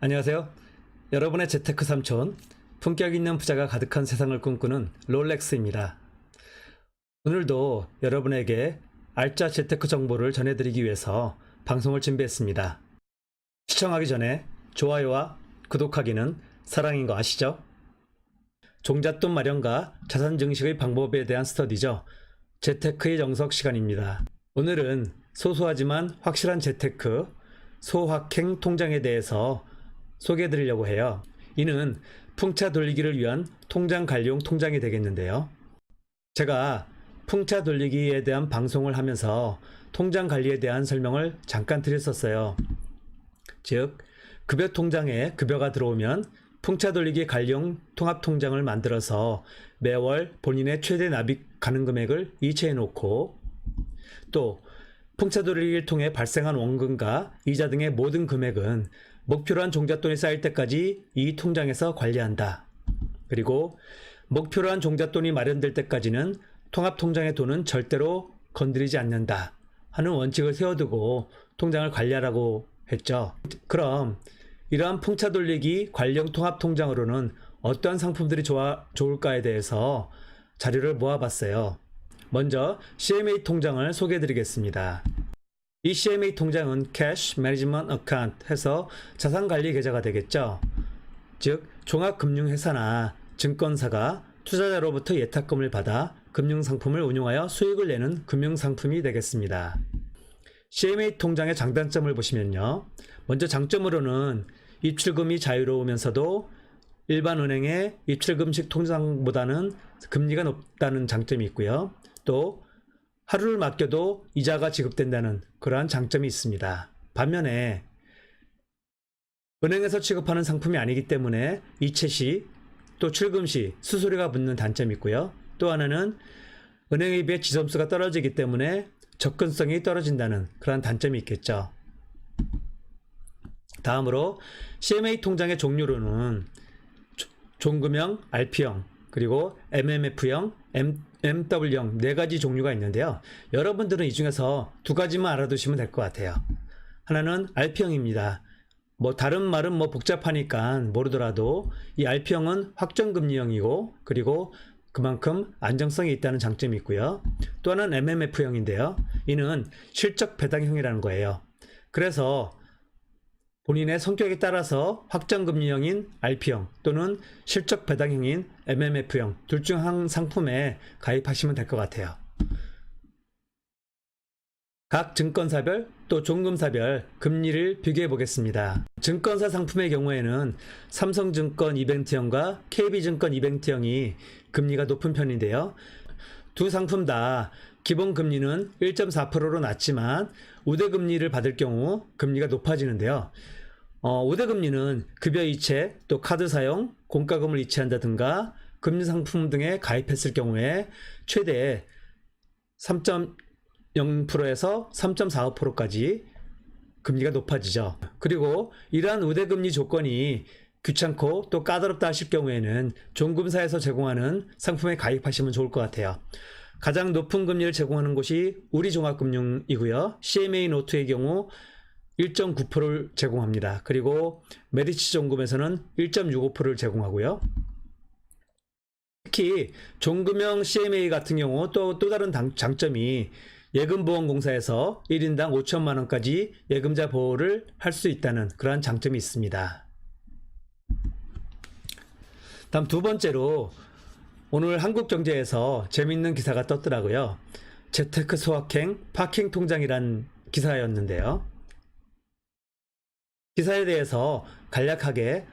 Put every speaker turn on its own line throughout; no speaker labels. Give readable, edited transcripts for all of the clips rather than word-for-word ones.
안녕하세요. 여러분의 재테크 삼촌, 품격 있는 부자가 가득한 세상을 꿈꾸는 롤렉스입니다. 오늘도 여러분에게 알짜 재테크 정보를 전해드리기 위해서 방송을 준비했습니다. 시청하기 전에 좋아요와 구독하기는 사랑인 거 아시죠? 종잣돈 마련과 자산 증식의 방법에 대한 스터디죠. 재테크의 정석 시간입니다. 오늘은 소소하지만 확실한 재테크, 소확행 통장에 대해서 소개해 드리려고 해요. 이는 풍차 돌리기를 위한 통장 관리용 통장이 되겠는데요. 제가 풍차 돌리기에 대한 방송을 하면서 통장 관리에 대한 설명을 잠깐 드렸었어요. 즉, 급여 통장에 급여가 들어오면 풍차 돌리기 관리용 통합 통장을 만들어서 매월 본인의 최대 납입 가능 금액을 이체해 놓고, 또 풍차 돌리기를 통해 발생한 원금과 이자 등의 모든 금액은 목표로 한 종잣돈이 쌓일 때까지 이 통장에서 관리한다. 그리고 목표로 한 종잣돈이 마련될 때까지는 통합통장의 돈은 절대로 건드리지 않는다 하는 원칙을 세워두고 통장을 관리하라고 했죠. 그럼 이러한 풍차 돌리기 관리형 통합통장으로는 어떠한 상품들이 좋을까에 대해서 자료를 모아봤어요. 먼저 CMA 통장을 소개해드리겠습니다. 이 CMA 통장은 Cash Management Account 해서 자산관리 계좌가 되겠죠. 즉, 종합금융회사나 증권사가 투자자로부터 예탁금을 받아 금융상품을 운용하여 수익을 내는 금융상품이 되겠습니다. CMA 통장의 장단점을 보시면요. 먼저 장점으로는 입출금이 자유로우면서도 일반 은행의 입출금식 통장보다는 금리가 높다는 장점이 있고요. 또 하루를 맡겨도 이자가 지급된다는 그러한 장점이 있습니다. 반면에 은행에서 취급하는 상품이 아니기 때문에 이체 시 또 출금 시 수수료가 붙는 단점이 있고요. 또 하나는 은행에 비해 지점수가 떨어지기 때문에 접근성이 떨어진다는 그러한 단점이 있겠죠. 다음으로 CMA 통장의 종류로는 종금형, RP형, 그리고 MMF형, MW형 네 가지 종류가 있는데요. 여러분들은 이 중에서 두 가지만 알아두시면 될 것 같아요. 하나는 RP형입니다. 다른 말은 복잡하니까 모르더라도 이 RP형은 확정금리형이고, 그리고 그만큼 안정성이 있다는 장점이 있고요. 또 하나는 MMF형인데요. 이는 실적 배당형이라는 거예요. 그래서 본인의 성격에 따라서 확정금리형인 RP형 또는 실적 배당형인 MMF형 둘 중 한 상품에 가입하시면 될 것 같아요. 각 증권사별 또 종금사별 금리를 비교해 보겠습니다. 증권사 상품의 경우에는 삼성증권 이벤트형과 KB증권 이벤트형이 금리가 높은 편인데요. 두 상품 다 기본 금리는 1.4%로 낮지만 우대금리를 받을 경우 금리가 높아지는데요. 우대금리는 급여 이체, 또 카드 사용, 공과금을 이체한다든가 금리상품 등에 가입했을 경우에 최대 3.0%에서 3.45%까지 금리가 높아지죠. 그리고 이러한 우대금리 조건이 귀찮고 또 까다롭다 하실 경우에는 종금사에서 제공하는 상품에 가입하시면 좋을 것 같아요. 가장 높은 금리를 제공하는 곳이 우리종합금융이고요. CMA 노트의 경우 1.9%를 제공합니다. 그리고 메리츠 종금에서는 1.65%를 제공하고요. 특히 종금형 CMA 같은 경우 또 다른 장점이 예금보험공사에서 1인당 5천만 원까지 예금자 보호를 할 수 있다는 그러한 장점이 있습니다. 다음 두 번째로 오늘 한국경제에서 재밌는 기사가 떴더라고요. 재테크 소확행 파킹 통장이란 기사였는데요. 기사에 대해서 간략하게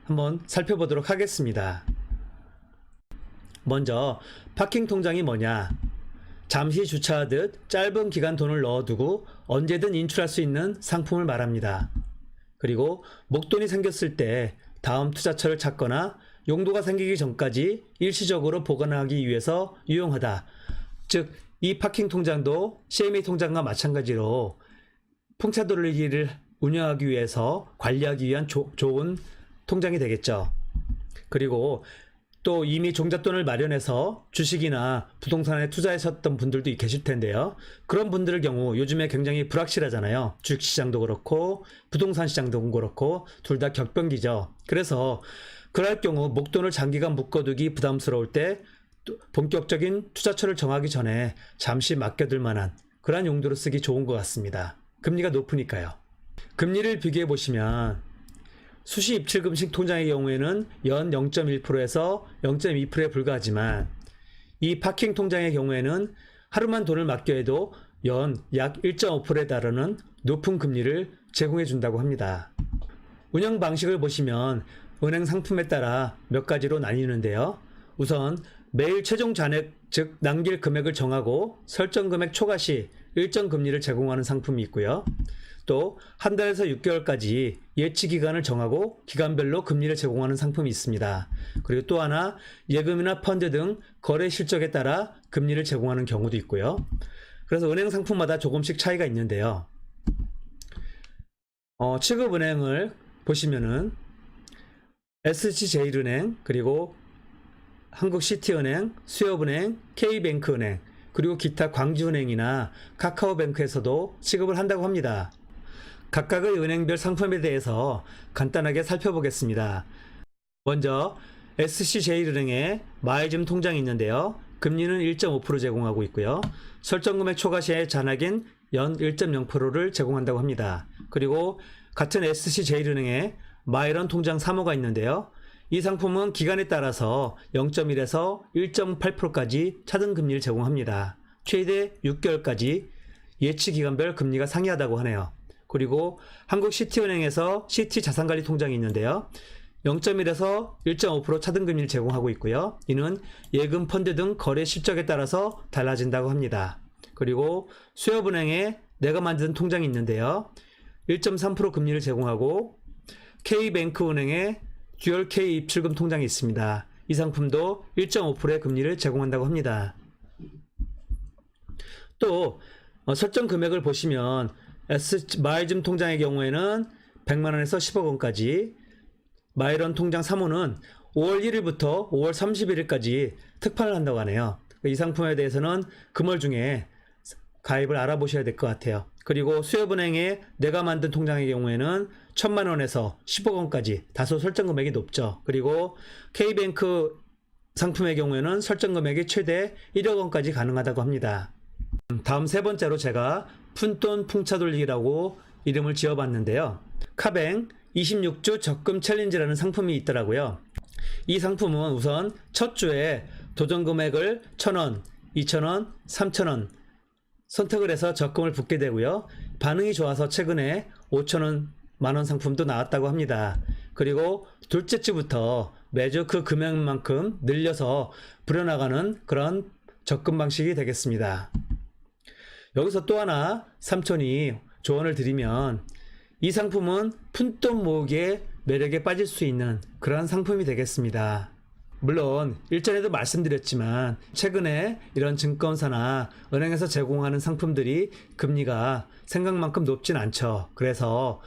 한번 살펴보도록 하겠습니다. 먼저 파킹 통장이 뭐냐? 잠시 주차하듯 짧은 기간 돈을 넣어두고 언제든 인출할 수 있는 상품을 말합니다. 그리고 목돈이 생겼을 때 다음 투자처를 찾거나 용도가 생기기 전까지 일시적으로 보관하기 위해서 유용하다. 즉, 이 파킹 통장도 CMA 통장과 마찬가지로 풍차 돌리기를 운영하기 위해서 관리하기 위한 좋은 통장이 되겠죠. 그리고 또 이미 종잣돈을 마련해서 주식이나 부동산에 투자하셨던 분들도 계실 텐데요. 그런 분들의 경우 요즘에 굉장히 불확실하잖아요. 주식시장도 그렇고 부동산 시장도 그렇고 둘 다 격변기죠. 그래서 그럴 경우 목돈을 장기간 묶어두기 부담스러울 때 본격적인 투자처를 정하기 전에 잠시 맡겨둘 만한 그러한 용도로 쓰기 좋은 것 같습니다. 금리가 높으니까요. 금리를 비교해 보시면 수시 입출금식 통장의 경우에는 연 0.1%에서 0.2%에 불과하지만 이 파킹 통장의 경우에는 하루만 돈을 맡겨도 연 약 1.5%에 달하는 높은 금리를 제공해 준다고 합니다. 운영 방식을 보시면 은행 상품에 따라 몇 가지로 나뉘는데요. 우선 매일 최종 잔액, 즉 남길 금액을 정하고 설정 금액 초과 시 일정 금리를 제공하는 상품이 있고요. 또 한 달에서 6개월까지 예치 기간을 정하고 기간별로 금리를 제공하는 상품이 있습니다. 그리고 또 하나 예금이나 펀드 등 거래 실적에 따라 금리를 제공하는 경우도 있고요. 그래서 은행 상품마다 조금씩 차이가 있는데요. 취급은행을 보시면은 SC제일은행, 그리고 한국시티은행, 수협은행, K뱅크은행, 그리고 기타 광주은행이나 카카오뱅크에서도 취급을 한다고 합니다. 각각의 은행별 상품에 대해서 간단하게 살펴보겠습니다. 먼저 SC제일은행의 마이즘 통장이 있는데요. 금리는 1.5% 제공하고 있고요. 설정금액 초과 시의 잔액인 연 1.0%를 제공한다고 합니다. 그리고 같은 SC제일은행의 마이런 통장 3호가 있는데요. 이 상품은 기간에 따라서 0.1에서 1.8%까지 차등 금리를 제공합니다. 최대 6개월까지 예치 기간별 금리가 상이하다고 하네요. 그리고 한국시티은행에서 시티자산관리 통장이 있는데요. 0.1에서 1.5% 차등 금리를 제공하고 있고요. 이는 예금, 펀드 등 거래 실적에 따라서 달라진다고 합니다. 그리고 수협은행에 내가 만든 통장이 있는데요. 1.3% 금리를 제공하고 K뱅크은행에 듀얼 K 입출금 통장이 있습니다. 이 상품도 1.5%의 금리를 제공한다고 합니다. 또 설정 금액을 보시면 마이즘 통장의 경우에는 100만원에서 10억원까지, 마이런 통장 3호는 5월 1일부터 5월 31일까지 특판을 한다고 하네요. 이 상품에 대해서는 금월 중에 가입을 알아보셔야 될 것 같아요. 그리고 수협은행의 내가 만든 통장의 경우에는 1000만원에서 10억원까지 다소 설정 금액이 높죠. 그리고 K뱅크 상품의 경우에는 설정 금액이 최대 1억원까지 가능하다고 합니다. 다음 세 번째로 제가 푼돈 풍차 돌리기라고 이름을 지어봤는데요. 카뱅 26주 적금 챌린지라는 상품이 있더라고요. 이 상품은 우선 첫 주에 도전 금액을 1000원, 2000원, 3000원 선택을 해서 적금을 붓게 되고요. 반응이 좋아서 최근에 5000원, 만원 상품도 나왔다고 합니다. 그리고 둘째 주부터 매주 그 금액만큼 늘려서 불어나가는 그런 적금 방식이 되겠습니다. 여기서 또 하나 삼촌이 조언을 드리면 이 상품은 푼돈 모으기의 매력에 빠질 수 있는 그런 상품이 되겠습니다. 물론 일전에도 말씀드렸지만 최근에 이런 증권사나 은행에서 제공하는 상품들이 금리가 생각만큼 높진 않죠. 그래서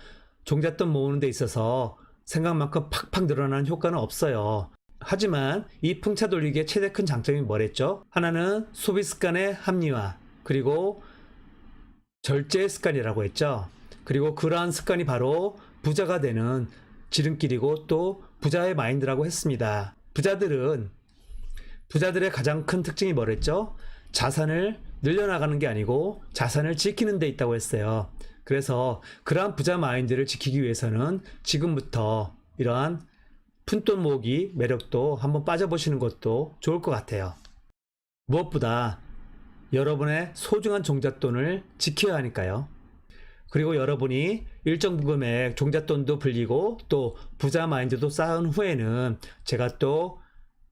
종잣돈 모으는 데 있어서 생각만큼 팍팍 늘어나는 효과는 없어요. 하지만 이 풍차 돌리기의 최대 큰 장점이 뭐랬죠? 하나는 소비 습관의 합리화, 그리고 절제 습관이라고 했죠. 그리고 그러한 습관이 바로 부자가 되는 지름길이고 또 부자의 마인드라고 했습니다. 부자들의 가장 큰 특징이 뭐랬죠? 자산을 늘려나가는 게 아니고 자산을 지키는 데 있다고 했어요. 그래서 그러한 부자 마인드를 지키기 위해서는 지금부터 이러한 푼돈 모으기 매력도 한번 빠져보시는 것도 좋을 것 같아요. 무엇보다 여러분의 소중한 종잣돈을 지켜야 하니까요. 그리고 여러분이 일정 금액 종잣돈도 불리고 또 부자 마인드도 쌓은 후에는 제가 또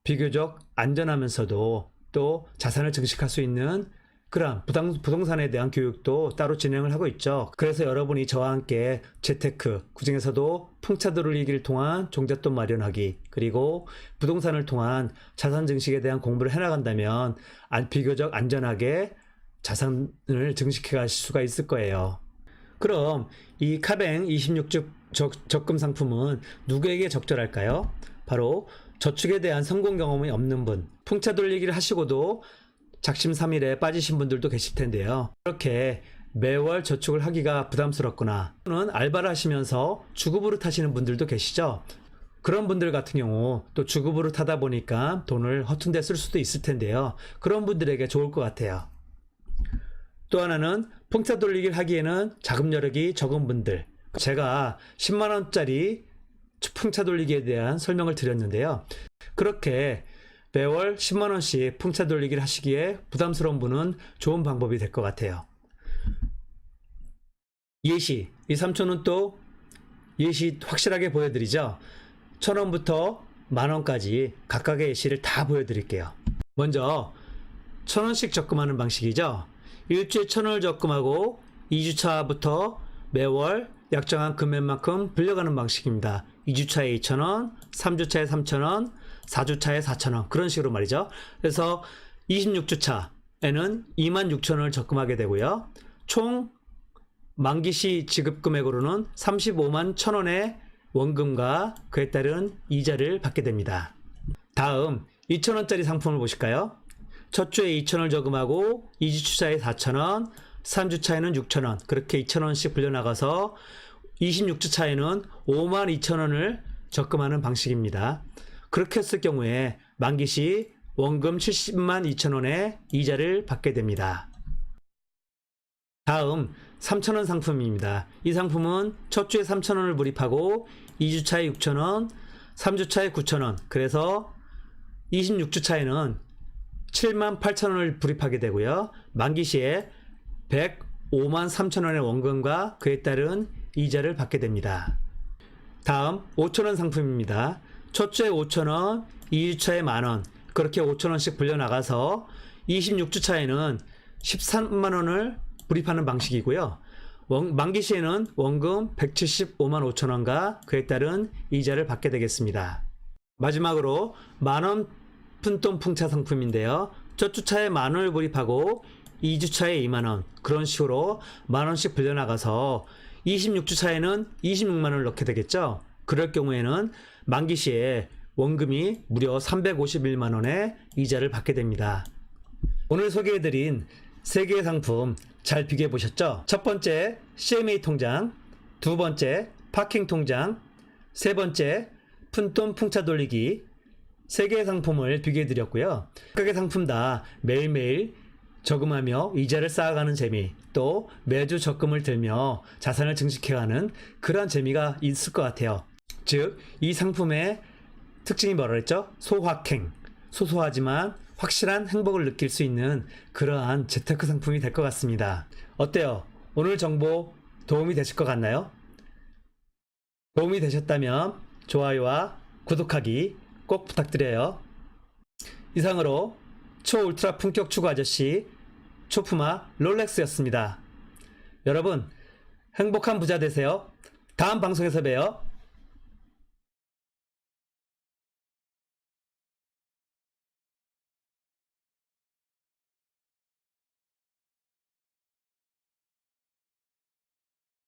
비교적 안전하면서도 또 자산을 증식할 수 있는 그런 부동산에 대한 교육도 따로 진행을 하고 있죠. 그래서 여러분이 저와 함께 재테크, 그중에서도 풍차 돌리기를 통한 종잣돈 마련하기, 그리고 부동산을 통한 자산 증식에 대한 공부를 해나간다면 비교적 안전하게 자산을 증식해 갈 수가 있을 거예요. 그럼 이 카뱅 26주 적금 상품은 누구에게 적절할까요? 바로 저축에 대한 성공 경험이 없는 분, 풍차 돌리기를 하시고도 작심삼일에 빠지신 분들도 계실 텐데요. 그렇게 매월 저축을 하기가 부담스럽거나 또는 알바를 하시면서 주급으로 타시는 분들도 계시죠. 그런 분들 같은 경우 또 주급으로 타다 보니까 돈을 허튼 데 쓸 수도 있을 텐데요. 그런 분들에게 좋을 것 같아요. 또 하나는 풍차 돌리기를 하기에는 자금 여력이 적은 분들, 제가 10만원짜리 풍차 돌리기에 대한 설명을 드렸는데요. 그렇게 매월 10만원씩 풍차 돌리기를 하시기에 부담스러운 분은 좋은 방법이 될 것 같아요. 예시, 이 삼촌은 또 예시 확실하게 보여드리죠. 1000원부터 만원까지 각각의 예시를 다 보여드릴게요. 먼저 1000원씩 적금하는 방식이죠. 일주에 1000원을 적금하고 2주차부터 매월 약정한 금액만큼 불려가는 방식입니다. 2주차에 2000원, 3주차에 3000원, 4주차에 4000원, 그런 식으로 말이죠. 그래서 26주차에는 26,000원을 적금하게 되고요. 총 만기시 지급 금액으로는 35만 1000원의 원금과 그에 따른 이자를 받게 됩니다. 다음 2000원짜리 상품을 보실까요? 첫 주에 2000원을 저금하고 2주차에 4000원, 3주차에는 6000원, 그렇게 2000원씩 불려나가서 26주차에는 52,000원을 적금하는 방식입니다. 그렇게 했을 경우에 만기시 원금 70만 2천원의 이자를 받게 됩니다. 다음 3,000원 상품입니다. 이 상품은 첫 주에 3,000원을 불입하고 2주차에 6,000원, 3주차에 9,000원, 그래서 26주차에는 7만 8천원을 불입하게 되고요. 만기시에 105만 3천원의 원금과 그에 따른 이자를 받게 됩니다. 다음 5천원 상품입니다. 첫 주에 5천원, 2주차에 만원, 그렇게 5천원씩 불려나가서 26주차에는 13만원을 불입하는 방식이고요. 만기시에는 원금 175만 5천원과 그에 따른 이자를 받게 되겠습니다. 마지막으로 만원 푼돈 풍차 상품인데요. 첫 주차에 만원을 불입하고 2주차에 2만원, 그런 식으로 만원씩 불려나가서 26주차에는 26만원을 넣게 되겠죠. 그럴 경우에는 만기시에 원금이 무려 351만원의 이자를 받게 됩니다. 오늘 소개해드린 3개의 상품 잘 비교해 보셨죠? 첫 번째 CMA 통장, 두 번째 파킹 통장, 세 번째 푼돈 풍차 돌리기, 3개의 상품을 비교해 드렸고요. 각각의 상품 다 매일매일 저금하며 이자를 쌓아가는 재미, 또 매주 적금을 들며 자산을 증식해가는 그러한 재미가 있을 것 같아요. 즉, 이 상품의 특징이 뭐라 그랬죠? 소확행, 소소하지만 확실한 행복을 느낄 수 있는 그러한 재테크 상품이 될 것 같습니다. 어때요? 오늘 정보 도움이 되실 것 같나요? 도움이 되셨다면 좋아요와 구독하기 꼭 부탁드려요. 이상으로 초울트라 품격 추구 아저씨 초프마 롤렉스였습니다. 여러분 행복한 부자 되세요. 다음 방송에서 봬요.